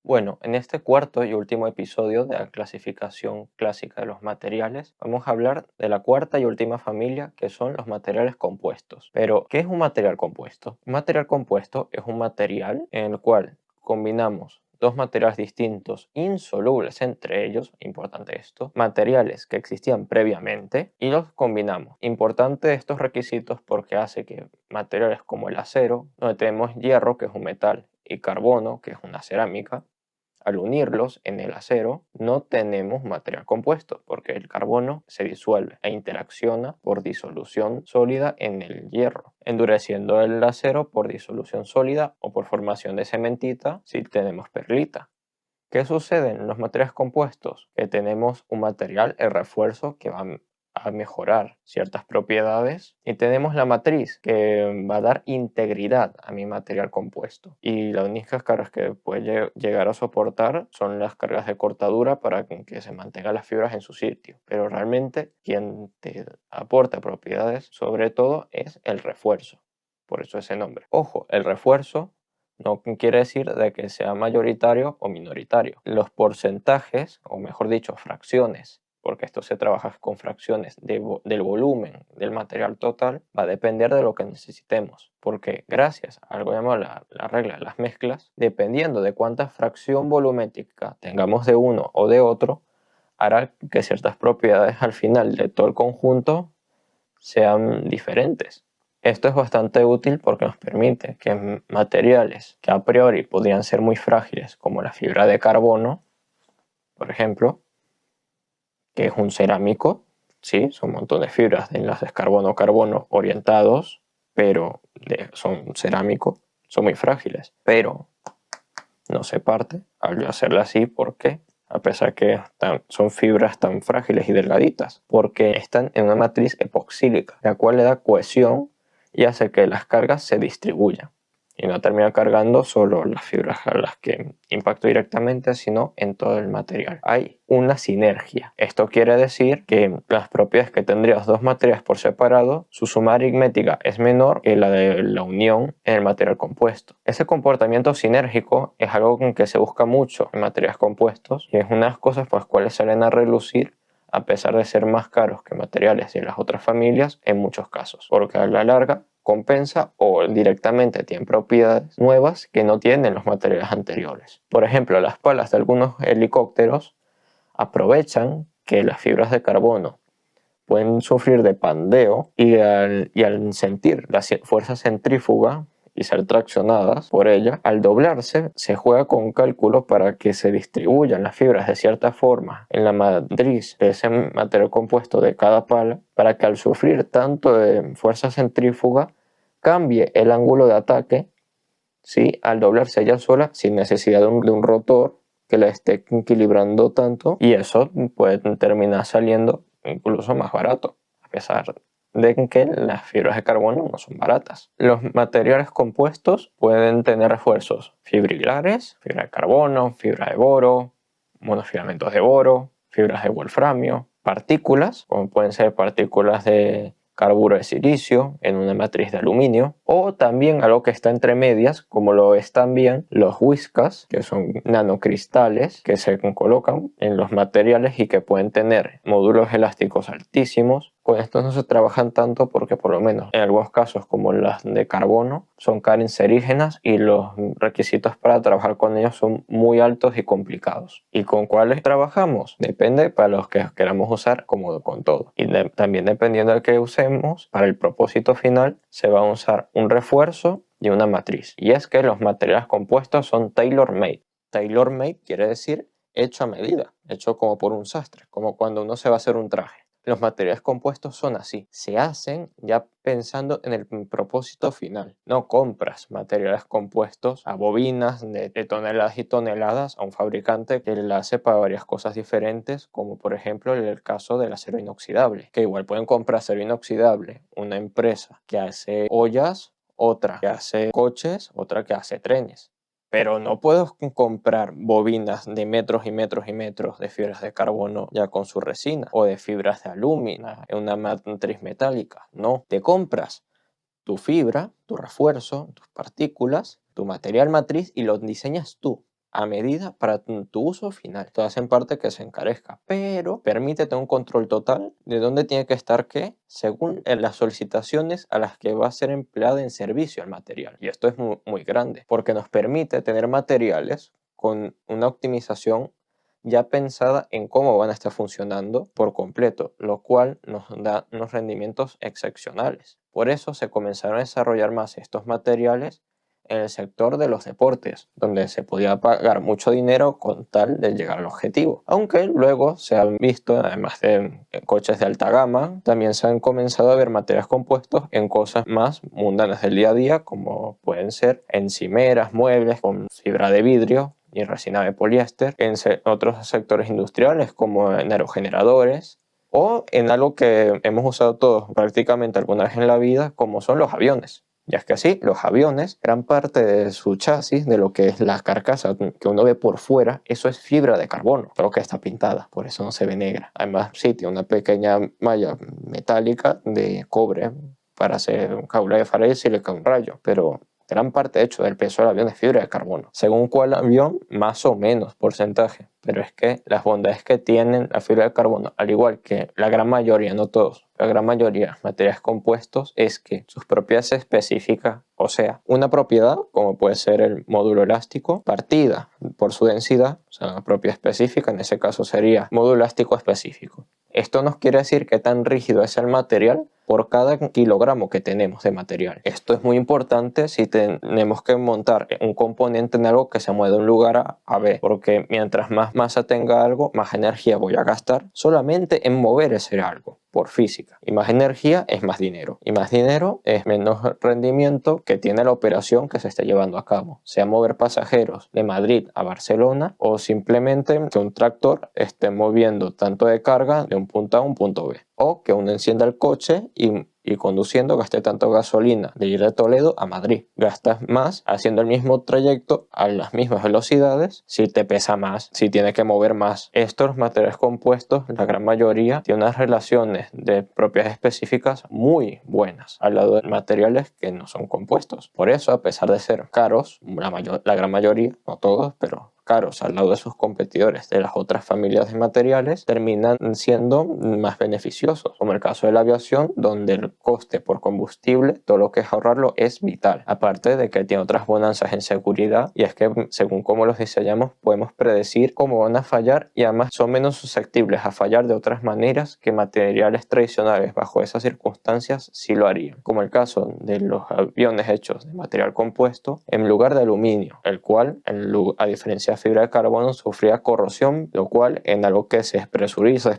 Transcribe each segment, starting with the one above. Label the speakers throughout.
Speaker 1: Bueno, en este cuarto y último episodio de la clasificación clásica de los materiales, vamos a hablar de la cuarta y última familia, que son los materiales compuestos. Pero, ¿qué es un material compuesto? Un material compuesto es un material en el cual combinamos dos materiales distintos, insolubles entre ellos, importante esto, materiales que existían previamente y los combinamos. Importante estos requisitos porque hace que materiales como el acero, donde tenemos hierro, que es un metal, y carbono, que es una cerámica, al unirlos en el acero no tenemos material compuesto porque el carbono se disuelve e interacciona por disolución sólida en el hierro, endureciendo el acero por disolución sólida o por formación de cementita si tenemos perlita. ¿Qué sucede en los materiales compuestos? Que tenemos un material, el refuerzo, que va a mejorar ciertas propiedades y tenemos la matriz que va a dar integridad a mi material compuesto, y las únicas cargas que puede llegar a soportar son las cargas de cortadura para que se mantengan las fibras en su sitio, pero realmente quien te aporta propiedades sobre todo es el refuerzo, por eso ese nombre. Ojo, el refuerzo no quiere decir de que sea mayoritario o minoritario. Los porcentajes, o mejor dicho, fracciones, porque esto se trabaja con fracciones del volumen del material total, va a depender de lo que necesitemos. Porque gracias a algo llamado la regla de las mezclas, dependiendo de cuánta fracción volumétrica tengamos de uno o de otro, hará que ciertas propiedades al final de todo el conjunto sean diferentes. Esto es bastante útil porque nos permite que materiales que a priori podrían ser muy frágiles, como la fibra de carbono, por ejemplo, que es un cerámico, sí, son un montón de fibras de enlaces carbono-carbono orientados, pero son cerámicos, son muy frágiles, pero no se parte al hacerla así. ¿Por qué? A pesar que son fibras tan frágiles y delgaditas, porque están en una matriz epoxílica, la cual le da cohesión y hace que las cargas se distribuyan y no termina cargando solo las fibras a las que impacto directamente, sino en todo el material. Hay una sinergia. Esto quiere decir que las propiedades que tendrían dos materiales por separado, su suma aritmética es menor que la de la unión en el material compuesto. Ese comportamiento sinérgico es algo que se busca mucho en materiales compuestos y es una de las cosas por las cuales salen a relucir a pesar de ser más caros que materiales de las otras familias en muchos casos, porque a la larga compensa o directamente tienen propiedades nuevas que no tienen los materiales anteriores. Por ejemplo, las palas de algunos helicópteros aprovechan que las fibras de carbono pueden sufrir de pandeo y al sentir la fuerza centrífuga y ser traccionadas por ella, al doblarse se juega con un cálculo para que se distribuyan las fibras de cierta forma en la matriz de ese material compuesto de cada pala, para que al sufrir tanto de fuerza centrífuga cambie el ángulo de ataque, ¿sí?, al doblarse ella sola sin necesidad de un rotor que la esté equilibrando tanto, y eso puede terminar saliendo incluso más barato, a pesar de que las fibras de carbono no son baratas. Los materiales compuestos pueden tener refuerzos fibrilares, fibra de carbono, fibra de boro, monofilamentos de boro, fibras de wolframio, partículas, como pueden ser partículas de carburo de silicio en una matriz de aluminio, o también algo que está entre medias, como lo es también los whiskas, que son nanocristales que se colocan en los materiales y que pueden tener módulos elásticos altísimos. Con estos no se trabajan tanto porque, por lo menos en algunos casos como las de carbono, son cancerígenas y los requisitos para trabajar con ellos son muy altos y complicados. ¿Y con cuáles trabajamos? Depende para los que queramos usar, como con todo. Y también dependiendo de qué usemos, para el propósito final se va a usar un refuerzo y una matriz. Y es que los materiales compuestos son tailor-made. Tailor-made quiere decir hecho a medida, hecho como por un sastre, como cuando uno se va a hacer un traje. Los materiales compuestos son así, se hacen ya pensando en el propósito final. No compras materiales compuestos a bobinas de toneladas y toneladas a un fabricante que le hace para varias cosas diferentes, como por ejemplo el caso del acero inoxidable, que igual pueden comprar acero inoxidable una empresa que hace ollas, otra que hace coches, otra que hace trenes. Pero no puedo comprar bobinas de metros y metros y metros de fibras de carbono ya con su resina, o de fibras de aluminio en una matriz metálica. No, te compras tu fibra, tu refuerzo, tus partículas, tu material matriz y lo diseñas tú a medida para tu uso final. Esto hace en parte que se encarezca, pero permítete un control total de dónde tiene que estar qué, según las solicitaciones a las que va a ser empleado en servicio el material. Y esto es muy grande, porque nos permite tener materiales con una optimización ya pensada en cómo van a estar funcionando por completo, lo cual nos da unos rendimientos excepcionales. Por eso se comenzaron a desarrollar más estos materiales en el sector de los deportes, donde se podía pagar mucho dinero con tal de llegar al objetivo. Aunque luego se han visto, además de coches de alta gama, también se han comenzado a ver materiales compuestos en cosas más mundanas del día a día, como pueden ser encimeras, muebles con fibra de vidrio y resina de poliéster, en otros sectores industriales como en aerogeneradores, o en algo que hemos usado todos prácticamente alguna vez en la vida, como son los aviones. Ya es que así, los aviones, gran parte de su chasis, de lo que es la carcasa que uno ve por fuera, eso es fibra de carbono, pero que está pintada, por eso no se ve negra. Además, sí, tiene una pequeña malla metálica de cobre para hacer un cable de Faraday y silicon rayo, pero gran parte, de hecho, del peso del avión es fibra de carbono. Según cuál avión, más o menos porcentaje. Pero es que las bondades que tienen la fibra de carbono, al igual que la gran mayoría, no todos, la gran mayoría de materiales compuestos, es que sus propiedades específicas, o sea, una propiedad, como puede ser el módulo elástico, partida por su densidad, o sea, una propiedad específica, en ese caso sería módulo elástico específico. Esto nos quiere decir qué tan rígido es el material por cada kilogramo que tenemos de material. Esto es muy importante si tenemos que montar un componente en algo que se mueve de un lugar a B, porque mientras más masa tenga algo, más energía voy a gastar solamente en mover ese algo, por física. Y más energía es más dinero. Y más dinero es menos rendimiento que tiene la operación que se está llevando a cabo. Sea mover pasajeros de Madrid a Barcelona o simplemente que un tractor esté moviendo tanto de carga de un punto A a un punto B. O que uno encienda el coche y conduciendo gaste tanto gasolina de ir de Toledo a Madrid. Gastas más haciendo el mismo trayecto a las mismas velocidades si te pesa más, si tiene que mover más. Estos materiales compuestos, la gran mayoría, tienen unas relaciones de propiedades específicas muy buenas al lado de materiales que no son compuestos. Por eso, a pesar de ser caros, la gran mayoría, no todos, pero caros al lado de sus competidores de las otras familias de materiales, terminan siendo más beneficiosos, como el caso de la aviación, donde el coste por combustible, todo lo que es ahorrarlo, es vital. Aparte de que tiene otras bonanzas en seguridad, y es que según cómo los diseñamos, podemos predecir cómo van a fallar y además son menos susceptibles a fallar de otras maneras que materiales tradicionales bajo esas circunstancias sí lo harían, como el caso de los aviones hechos de material compuesto en lugar de aluminio, el cual, a diferencia de fibra de carbono, sufría corrosión, lo cual en algo que se despresuriza,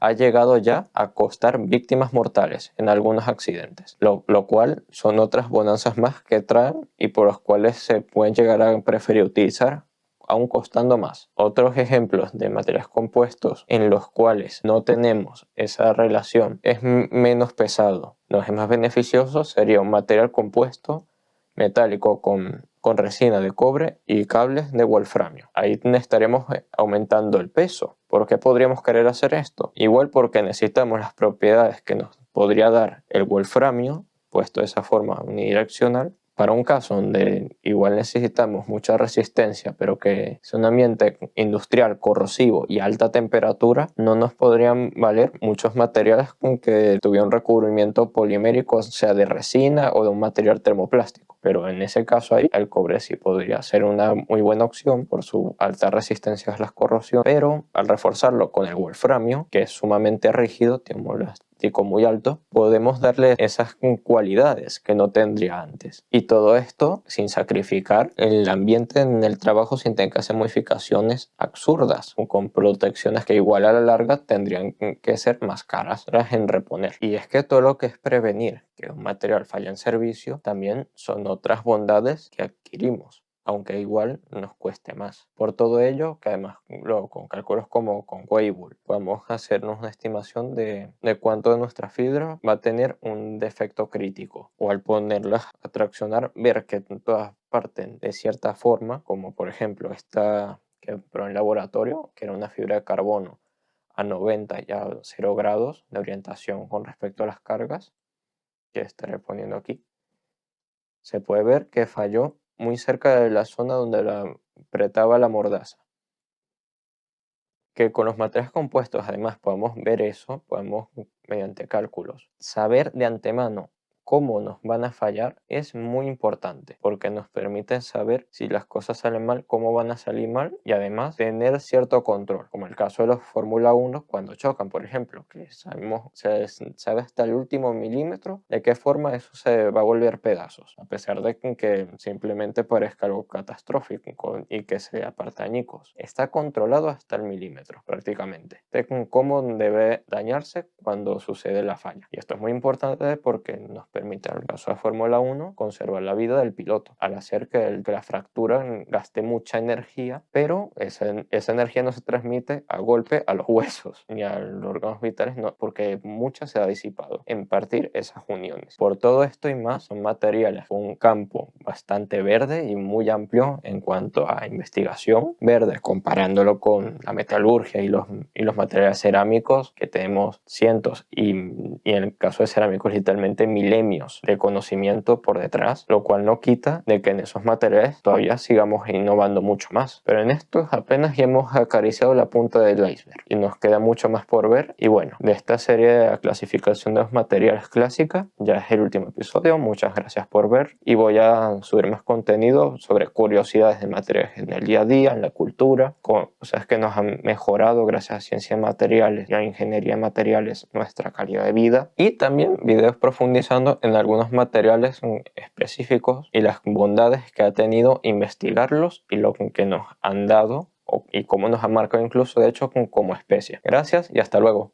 Speaker 1: ha llegado ya a costar víctimas mortales en algunos accidentes, lo cual son otras bonanzas más que traen y por los cuales se pueden llegar a preferir utilizar aún costando más. Otros ejemplos de materiales compuestos en los cuales no tenemos esa relación, es menos pesado, no es más beneficioso, sería un material compuesto metálico con resina de cobre y cables de wolframio. Ahí estaremos aumentando el peso. ¿Por qué podríamos querer hacer esto? Igual porque necesitamos las propiedades que nos podría dar el wolframio, puesto de esa forma unidireccional, para un caso donde igual necesitamos mucha resistencia, pero que es un ambiente industrial corrosivo y alta temperatura, no nos podrían valer muchos materiales que tuvieran un recubrimiento polimérico, sea de resina o de un material termoplástico. Pero en ese caso ahí el cobre sí podría ser una muy buena opción por su alta resistencia a la corrosión, pero al reforzarlo con el wolframio, que es sumamente rígido, tiene un elástico muy alto, podemos darle esas cualidades que no tendría antes. Y todo esto sin sacrificar el ambiente en el trabajo, sin tener que hacer modificaciones absurdas, con protecciones que igual a la larga tendrían que ser más caras en reponer. Y es que todo lo que es prevenir que un material falla en servicio también son otras bondades que adquirimos, aunque igual nos cueste más. Por todo ello, que además luego con cálculos como con Weibull podemos hacernos una estimación de cuánto de nuestra fibra va a tener un defecto crítico, o al ponerlas a traccionar, ver que en todas partes de cierta forma, como por ejemplo esta que probé en laboratorio, que era una fibra de carbono a 90 y a 0 grados de orientación con respecto a las cargas, que estaré poniendo aquí, se puede ver que falló muy cerca de la zona donde la apretaba la mordaza. Que con los materiales compuestos además podamos ver eso, podemos mediante cálculos saber de antemano cómo nos van a fallar es muy importante porque nos permite saber si las cosas salen mal, cómo van a salir mal y además tener cierto control, como el caso de los Fórmula 1 cuando chocan, por ejemplo, que sabemos, se sabe hasta el último milímetro de qué forma eso se va a volver pedazos, a pesar de que simplemente parezca algo catastrófico y que se aparta añicos. Está controlado hasta el milímetro prácticamente de cómo debe dañarse cuando sucede la falla. Y esto es muy importante porque nos permite, en el caso de Fórmula 1, conservar la vida del piloto, al hacer que la fractura gaste mucha energía, pero esa energía no se transmite a golpe a los huesos ni a los órganos vitales, no, porque mucha se ha disipado en partir esas uniones. Por todo esto y más, son materiales con un campo bastante verde y muy amplio en cuanto a investigación verde, comparándolo con la metalurgia y los materiales cerámicos, que tenemos cientos y en el caso de cerámicos literalmente milenios de conocimiento por detrás, lo cual no quita de que en esos materiales todavía sigamos innovando mucho más. Pero en estos apenas ya hemos acariciado la punta del iceberg y nos queda mucho más por ver. Y bueno, de esta serie de la clasificación de los materiales clásica ya es el último episodio. Muchas gracias por ver y voy a subir más contenido sobre curiosidades de materiales en el día a día, en la cultura, cosas que nos han mejorado gracias a ciencia de materiales y a ingeniería de materiales nuestra calidad de vida, y también videos profundizando en algunos materiales específicos y las bondades que ha tenido investigarlos y lo que nos han dado y cómo nos han marcado incluso de hecho como especie. Gracias y hasta luego.